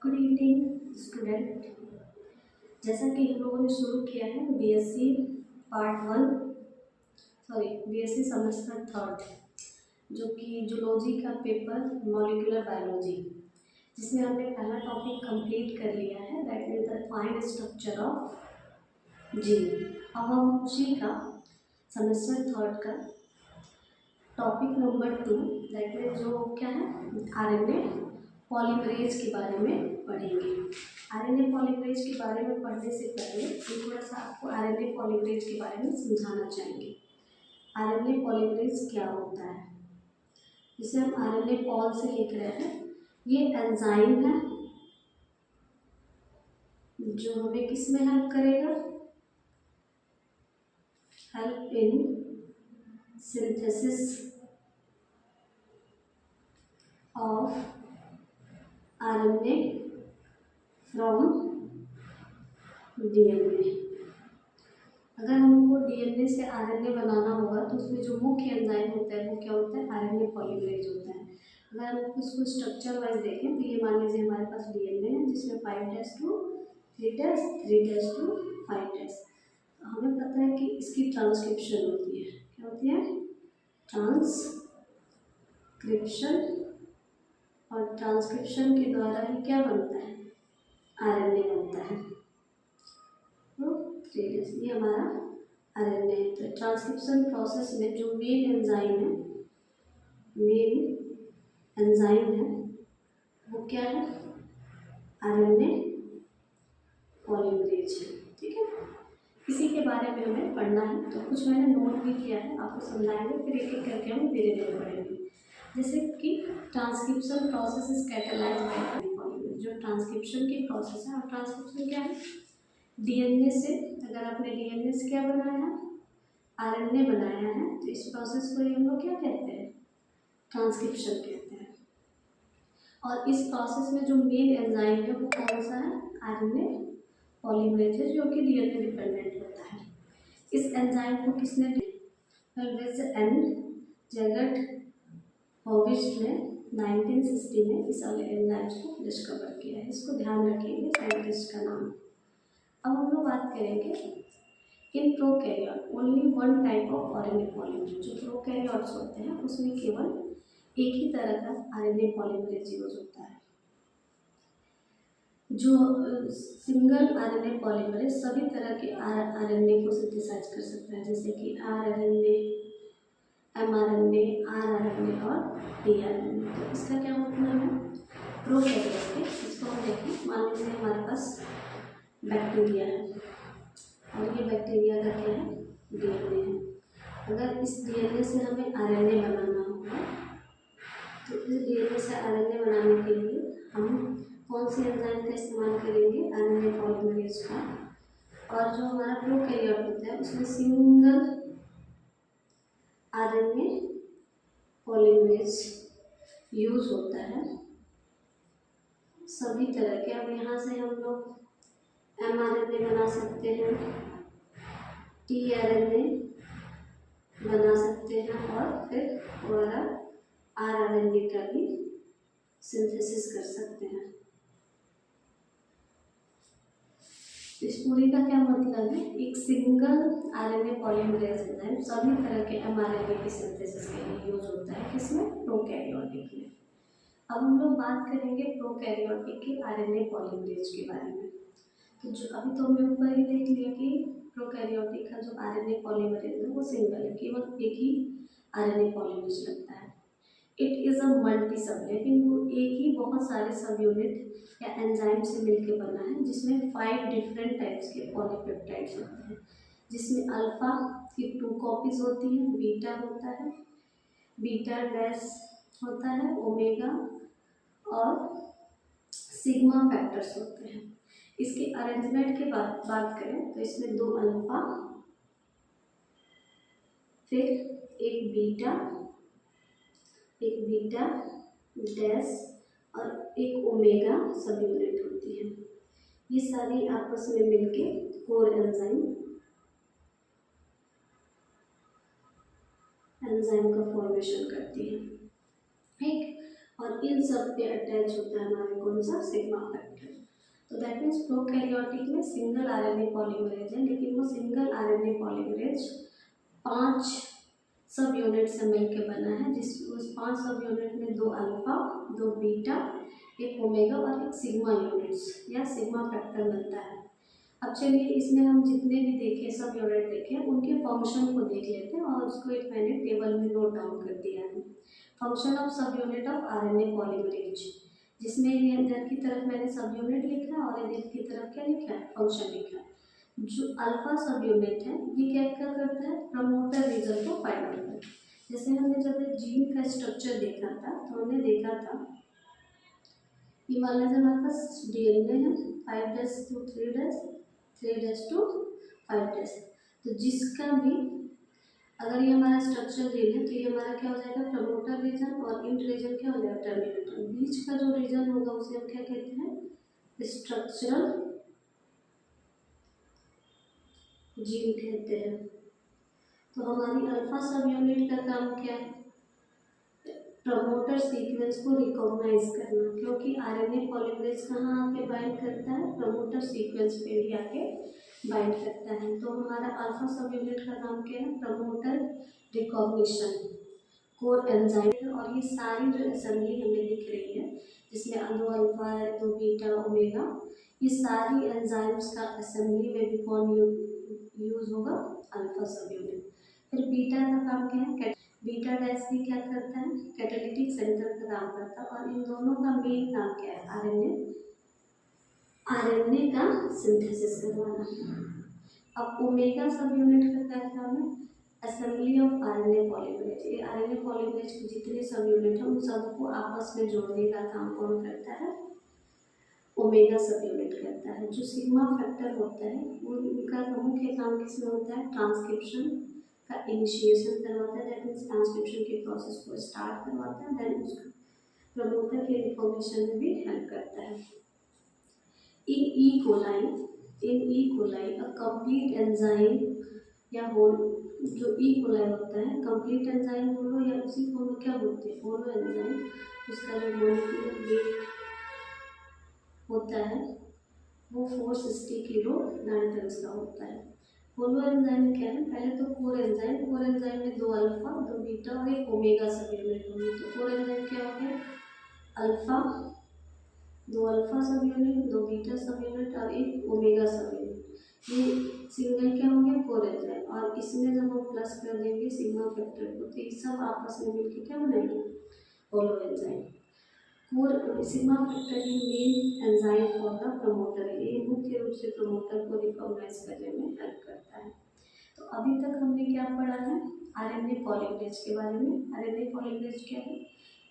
Good evening student. जैसा कि हम लोगों ने शुरू किया है बीएससी पार्ट 1 बीएससी सेमेस्टर 3 जो कि जूलॉजी का पेपर मॉलिक्यूलर बायोलॉजी, जिसमें हमने पहला टॉपिक कंप्लीट कर लिया है, that is the fine structure of gene. अब हम उसी का सेमेस्टर 3 का टॉपिक नंबर 2 दैट इज जो क्या है आरएनए पॉलीमरेज के बारे में पढ़ेंगे। आरएनए पॉलीमरेज के बारे में पढ़ने से पहले हम थोड़ा सा आपको आरएनए पॉलीमरेज के बारे में समझाना चाहेंगे। आरएनए पॉलीमरेज क्या होता है, जिसे हम आरएनए पॉल से लिख रहे हैं। ये एंजाइम है जो हमें किस में हेल्प करेगा, help in synthesis of RNA from DNA. अगर हमको डीएनए से आरएनए बनाना होगा तो उसमें जो मुख्य एंजाइम होता है वो क्या होता है, आरएनए पॉलीमरेज होता है। अगर हम उसको स्ट्रक्चर वाइज देखें तो ये मान लीजिए हमारे पास डीएनए है जिसमें 5' to 3' 3' to 5'। हमें पता है कि इसकी ट्रांसक्रिप्शन होती है, क्या होती है, ट्रांसक्रिप्शन, और ट्रांसक्रिप्शन के द्वारा ही क्या बनता है, आरएनए बनता है। तो 3' ये हमारा आरएनए है। तो ट्रांसक्रिप्शन प्रोसेस में जो मेन एंजाइम है वो क्या है, आरएनए पॉलीमरेज है। ठीक है, इसी के बारे में हमें पढ़ना है। तो कुछ मैंने नोट भी किया है, आपको समझाएंगे, फिर एक एक करके हम धीरे धीरे पढ़ेंगे। जैसे कि transcription process is catalysed by RNA polymerase. जो ट्रांसक्रिप्शन की प्रोसेस है, और ट्रांसक्रिप्शन क्या है, डीएनए से, अगर आपने डीएनए से क्या बनाया है, आरएनए बनाया है, तो इस प्रोसेस को हम लोग क्या कहते हैं, ट्रांसक्रिप्शन कहते हैं। और इस प्रोसेस में जो मेन एंजाइम है वो कौन सा है, आरएनए पॉलीमरेज है, जो कि डीएनए डिपेंडेंट होता है। इस एंजाइम को किसने एंड जैगट हॉविस्ट ने 1960 में इस वाले एंजाइम्स को डिस्कवर किया है। इसको ध्यान रखेंगे, साइंटिस्ट का नाम। अब हम लोग बात करेंगे in prokaryote only one type of RNA polymerase. जो प्रोकैरियोट्स होते हैं उसमें केवल एक ही तरह का आरएनए पॉलीमरेज यूज होता है। जो सिंगल आरएनए पॉलीमरेज सभी तरह के आरएनए को सिंथेसाइज कर सकता है, जैसे कि आरएनए, एमआरएनए, आरआरएनए और टीआरएनए। तो इसका क्या मतलब है, प्रोकैरियोट के, इसको हम देखें, मान लीजिए हमारे पास बैक्टीरिया है और ये बैक्टीरिया का क्या है, डीएनए है। अगर इस डीएनए से हमें आरएनए बनाना होगा तो इस डीएनए से आरएनए बनाने के लिए हम कौन सी एंजाइम का इस्तेमाल करेंगे, आरएनए पॉलीमरेज का। और जो हमारा प्रोकैरियोट होता है उसमें सिंगल आरएनए पॉलीमरेज यूज होता है सभी तरह के। अब यहाँ से हम लोग एमआरएनए बना सकते हैं, टीआरएनए बना सकते हैं, और फिर दोबारा आरआरएनए का भी सिंथेसिस कर सकते हैं। इस पूरी का क्या मतलब है, एक सिंगल आरएनए पॉलीमरेज एंजाइम सभी तरह के एमआरएनए की सिंथेसिस के लिए यूज होता है, किसमें, प्रोकैरियोटिक में। अब हम लोग बात करेंगे प्रोकैरियोटिक के आरएनए पॉलीमरेज के बारे में। तो जो अभी तो हमने ऊपर ही देख लिया कि प्रोकैरियोटिक का जो आरएनए पॉलीमरेज है वो सिंगल है, केवल एक ही आरएनए पॉलीमरेज लगता है। इट इज़ अ मल्टी सब, लेकिन वो एक ही बहुत सारे सब यूनिट या एंजाइम से मिलकर बना है, जिसमें 5 डिफरेंट टाइप्स के पॉलीपेप्टाइड्स होते हैं, जिसमें अल्फा की 2 कॉपीज होती हैं, बीटा होता है, बीटा डैश होता है, ओमेगा और सिग्मा फैक्टर्स होते हैं। इसके अरेंजमेंट के बात करें तो इसमें 2 अल्फा, फिर एक बीटा डैश और एक ओमेगा सब यूनिट होती है। ये सारी आपस में मिलके कोर एंजाइम का फॉर्मेशन करती है। ठीक, और इन सब पे अटैच होता है हमारे कौन सा सिग्मा फैक्टर। तो दैट मीन्स प्रोकैरियोटिक में सिंगल आरएनए पॉलीमरेज है, लेकिन वो सिंगल आरएनए पॉलीमरेज 5 सब यूनिट से मिलकर बना है, जिस उस 5 सब यूनिट में 2 अल्फा, 2 बीटा, एक ओमेगा और एक सिग्मा यूनिट्स या सिग्मा फैक्टर मिलता है। अब चलिए इसमें हम जितने भी देखे सब यूनिट देखे उनके फंक्शन को देख लेते हैं और उसको एक मैंने टेबल में नोट डाउन कर दिया है। फंक्शन ऑफ सब यूनिट ऑफ आरएनए पॉलीमरेज, जिसमें ये इधर की तरफ मैंने सब यूनिट लिखा है और इधर की तरफ क्या लिखा है, फंक्शन लिखा है। जो अल्फा सब यूनिट है ये क्या करता है, प्रमोटर रीजन को फाइंड आउट करता है। जैसे हमने जब जीन का स्ट्रक्चर देखा था तो हमने देखा था कि मान लीजिए हमारे पास डीएनए है 5' to 3', 3' to 5', तो जिसका भी अगर ये हमारा स्ट्रक्चर रीजन है तो ये हमारा क्या हो जाएगा, प्रमोटर रीजन, और इंट रीजन क्या हो जाएगा, टर्मिनेटर। बीच का जो रीजन होगा उसे हम क्या कहते हैं, स्ट्रक्चरल जीन कहते हैं। तो हमारी अल्फा सब यूनिट का काम क्या है, प्रमोटर सीक्वेंस को रिकॉग्नाइज करना, क्योंकि आरएनए पॉलीमरेज कहाँ आके बाइंड करता है, प्रमोटर सीक्वेंस पे भी आके बाइंड करता है। तो हमारा अल्फा सब यूनिट का काम क्या है, प्रमोटर रिकॉग्निशन, कोर एंजाइम। और ये सारी जो असेंबली हमें दिख रही है जिसमें 2 अल्फा, 2 बीटा, ओमेगा, ये सारी एंजाइम्स का असेंबली में भी कौन यूज होगा, अल्फा सब यूनिट। फिर बीटा का काम क्या है, बीटा डैश भी क्या करता है, कैटालिटिक सेंटर का काम करता है। और इन दोनों का मेन काम क्या है, आरएनए का सिंथेसिस करवाना। अब ओमेगा सब यूनिट का क्या काम है, असेंबली ऑफ आरएनए पॉलीमरेज। ये आरएनए पॉलीमरेज के जितने सब यूनिट हैं उन सबको आपस में जोड़ने का काम कौन करता है, ओमेगा सब यूनिट करता है। जो सिग्मा फैक्टर होता है उनका मुख्य काम किसमें होता है, ट्रांसक्रिप्शन का इनिशिएशन करवाता है, दैट मीन्स ट्रांसक्रिप्शन के प्रोसेस को स्टार्ट करवाता है, देन उसको प्रमोटर के इन्फॉर्मेशन में भी हेल्प करता है। In E coli a complete enzyme या होल, जो ई कोलाई होता है कंप्लीट एंजाइम बोलो या उसी को हम क्या बोलते हैं, होलो एंजाइम, उसका जो मॉलिक्यूलर वेट होता है वो 460 किलो डाल्टन्स का होता है। होलो एंजाइम क्या है, पहले तो कोर एंजाइम में 2 अल्फा, 2 बीटा और एक ओमेगा सब यूनिट होंगे। तो कोर एंजाइम क्या हो गया, अल्फा, 2 अल्फा सब यूनिट, 2 बीटा सब यूनिट और एक ओमेगा सब यूनिट। ये सिंगल क्या हो गया, कोर एंजाइम। और इसमें जब हम प्लस कर देंगे सिग्मा फैक्टर को तो ये सब आपस में मिलकर क्या बनाएंगे, holo enzyme. Core sigma factor he main enzyme for the promoter है, ये मुख्य रूप से प्रमोटर को रिकॉग्नाइज करने में हेल्प करता है। तो अभी तक हमने क्या पढ़ा है, आरएनए पॉलीमरेज के बारे में। आरएनए पॉलीमरेज क्या है,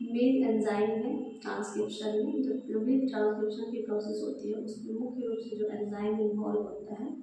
मेन एंजाइम है ट्रांसक्रिप्शन में, जो भी ट्रांसक्रिप्शन की प्रोसेस होती है उसमें मुख्य रूप से जो एंजाइम इन्वॉल्व होता है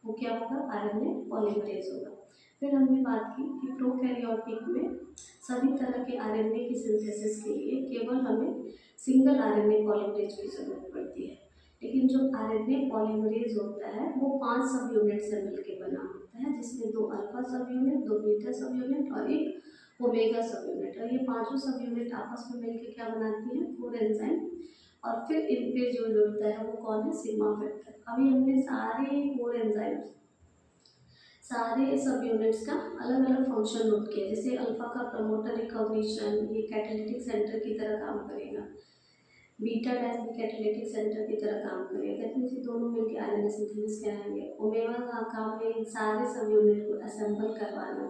वो क्या होगा, आरएनए पॉलीमरेज होगा। फिर हमने बात की कि प्रोकैरियोटिक में सभी तरह के आरएनए की सिंथेसिस के लिए केवल हमें सिंगल आरएनए पॉलीमरेज की जरूरत पड़ती है, लेकिन जो आरएनए पॉलीमरेज होता है वो 5 सब यूनिट से मिलकर बना होता है, जिसमें 2 अल्फा सब यूनिट, 2 बीटा सब यूनिट और एक ओमेगा सब यूनिट। और ये पांचों सब यूनिट आपस में मिलकर क्या बनाती है, कोर एंजाइम। और फिर इन पे जो जुड़ता है वो कौन है, सिग्मा फैक्टर। अभी हमने सारे कोर एंजाइम, सारे सब यूनिट्स का अलग अलग फंक्शन नोट किया। जैसे अल्फा का प्रमोटर रिकॉग्निशन, ये कैटालिटिक सेंटर की तरह काम करेगा, बीटा डैश भी कैटालिटिक सेंटर की तरह काम करेगा, दैट मीन्स ये दोनों मिलकर आरएनए सिंथेसिस कराएंगे। ओमेगा का काम है इन सारे सब यूनिट को असेंबल करवाना,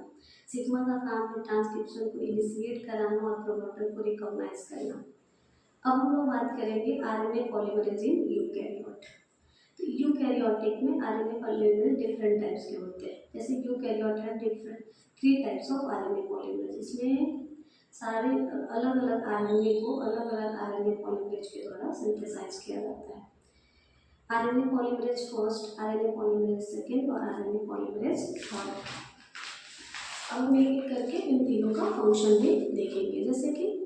सिग्मा का काम है ट्रांसक्रिप्शन को इनिशिएट कराना और प्रमोटर को रिकॉग्नाइज करना। अब हम लोग बात करेंगे आरएनए पॉलीमरेज इन यूकैरियोट। तो यूकैरियोटिक में आरएनए पॉलीमरेज डिफरेंट टाइप्स के होते हैं। जैसे यूकैरियोट है different 3 types of RNA polymerase, इसमें सारे अलग अलग आरएनए को अलग अलग आरएनए पॉलीमरेज के द्वारा सिंथेसाइज किया जाता है। RNA polymerase first, RNA polymerase second और आरएनए पॉलीमरेज थर्ड। अब हम एक करके इन तीनों का फंक्शन भी देखेंगे। जैसे कि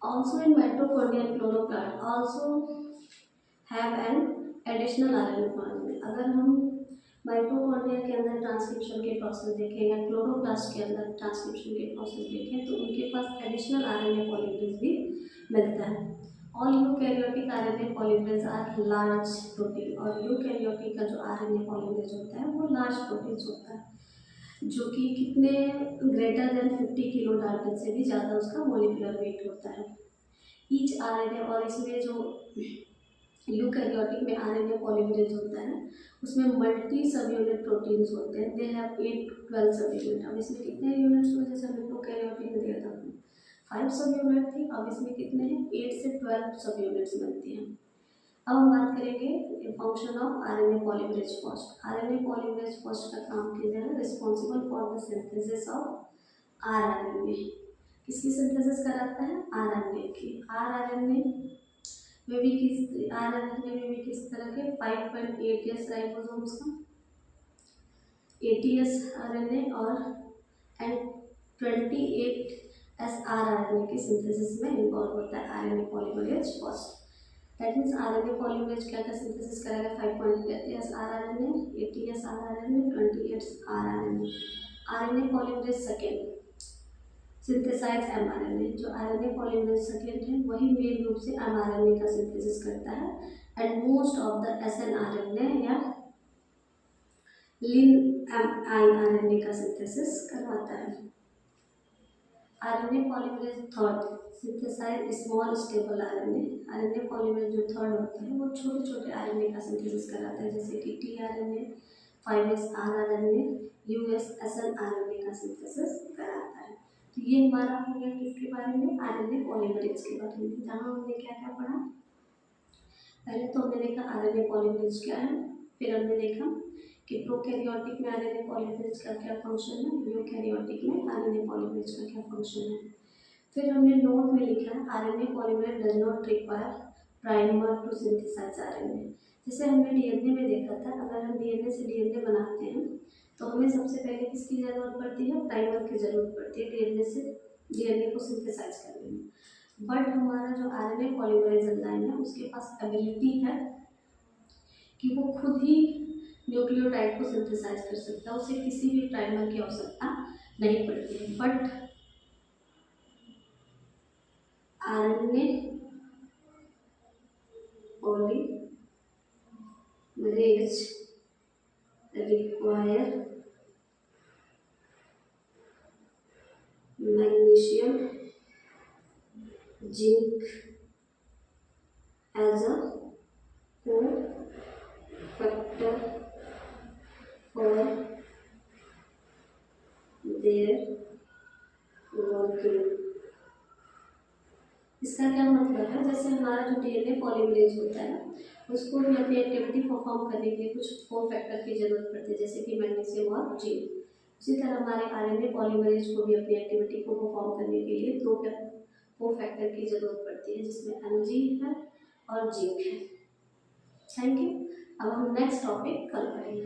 also in mitochondrial chloroplast also have an additional RNA polymerase। अगर हम माइटोकॉन्ड्रिया के अंदर ट्रांसक्रिप्शन के प्रोसेस देखें या क्लोरोप्लास्ट के अंदर ट्रांसक्रिप्शन के प्रोसेस देखें तो उनके पास एडिशनल आरएनए पॉलीमरेज भी मिलता है। All eukaryotic RNA polymerase are large protein, और यूकैरियोटिक का जो आरएनए पॉलीमरेज होता है वो लार्ज प्रोटीन्स होता है, जो कि कितने ग्रेटर देन 50 किलो डाल्टन से भी ज़्यादा उसका मोलिकुलर वेट होता है। ईच आरएनए, और इसमें जो यूकैरियोटिक में आरएनए पॉलीमरेज होता है उसमें मल्टी सब यूनिट प्रोटीन्स होते हैं। दे हैव 8 to 12 सब यूनिट। अब इसमें कितने यूनिट्स हुए, जैसे हमने प्रोकैरियोटिक में दिया था 5 सब यूनिट थी, अब इसमें कितने हैं 8 से 12 सब यूनिट्स मिलती हैं। अब हम बात करेंगे function of RNA polymerase first. RNA polymerase first का काम किया जाएगा responsible for the synthesis of RNA. किसकी सिंथेसिस कराता है, आरएनए की। आरएनए में भी किस तरह के 5.8s राइबोसोम्स का 80s आरएनए और एंड 28s आरएनए की सिंथेसिस में इन्वॉल्व होता है RNA polymerase first. That means RNA polymerase क्या क्या सिंथेसिस करेगा, 5.8s RNA, 80s RNA, 28s RNA. RNA polymerase second synthesize mRNA. जो आरएनए पॉलीमरेज सेकेंड है वही मेन रूप से एमआरएनए का सिंथेसिस करता है, and most of the snRNA या लीन आरएनए का सिंथेसिस करवाता है। RNA polymerase third synthesize small stable RNA. RNA polymerase जो थर्ड होता है वो छोटे छोटे आरएनए का सिंथेसिस कराता है, जैसे कि टीआरएनए, 5s आरआरएनए, यूएस एसएनआरएनए का सिंथेसिस कराता है। तो ये हमारा हो गया किसके बारे में, आरएनए पॉलीमरेज के बारे में, जहाँ हमने क्या क्या पढ़ा। पहले तो हमने देखा आरएनए पॉलीमरेज क्या है, फिर हमने देखा कि प्रोकैरियोटिक में आरएनए पॉलीमरेज का क्या फंक्शन है, यूकैरियोटिक में आरएनए पॉलीमरेज का क्या फंक्शन है। फिर हमने नोट में लिखा है RNA polymerase does not require primer to synthesize RNA. जैसे हमने डीएनए में देखा था, अगर हम डीएनए से डीएनए बनाते हैं तो हमें सबसे पहले किसकी ज़रूरत पड़ती है, प्राइमर की ज़रूरत पड़ती है डीएनए से डीएनए को सिंथेसाइज करने में। बट हमारा जो आरएनए पॉलीमरेज एंजाइम है उसके पास एबिलिटी है कि वो खुद ही न्यूक्लियोटाइड को सिंथेसाइज कर सकता है, उसे किसी भी प्राइमर की आवश्यकता नहीं पड़ती है। But RNA polymerase require magnesium zinc as a co-factor for their working। इसका क्या मतलब है, जैसे हमारा जो डीएनए पॉलीमरेज होता है उसको भी अपनी एक्टिविटी परफॉर्म करने के लिए कुछ को-फैक्टर की जरूरत पड़ती है, जैसे कि मैग्नीशियम और जिंक। उसी तरह हमारे आरएनए पॉलीमरेज को भी अपनी एक्टिविटी को परफॉर्म करने के लिए दो को-फैक्टर की जरूरत पड़ती है, जिसमें एमजी है और जिंक है। Thank you. अब हम नेक्स्ट टॉपिक कल पढ़ेंगे।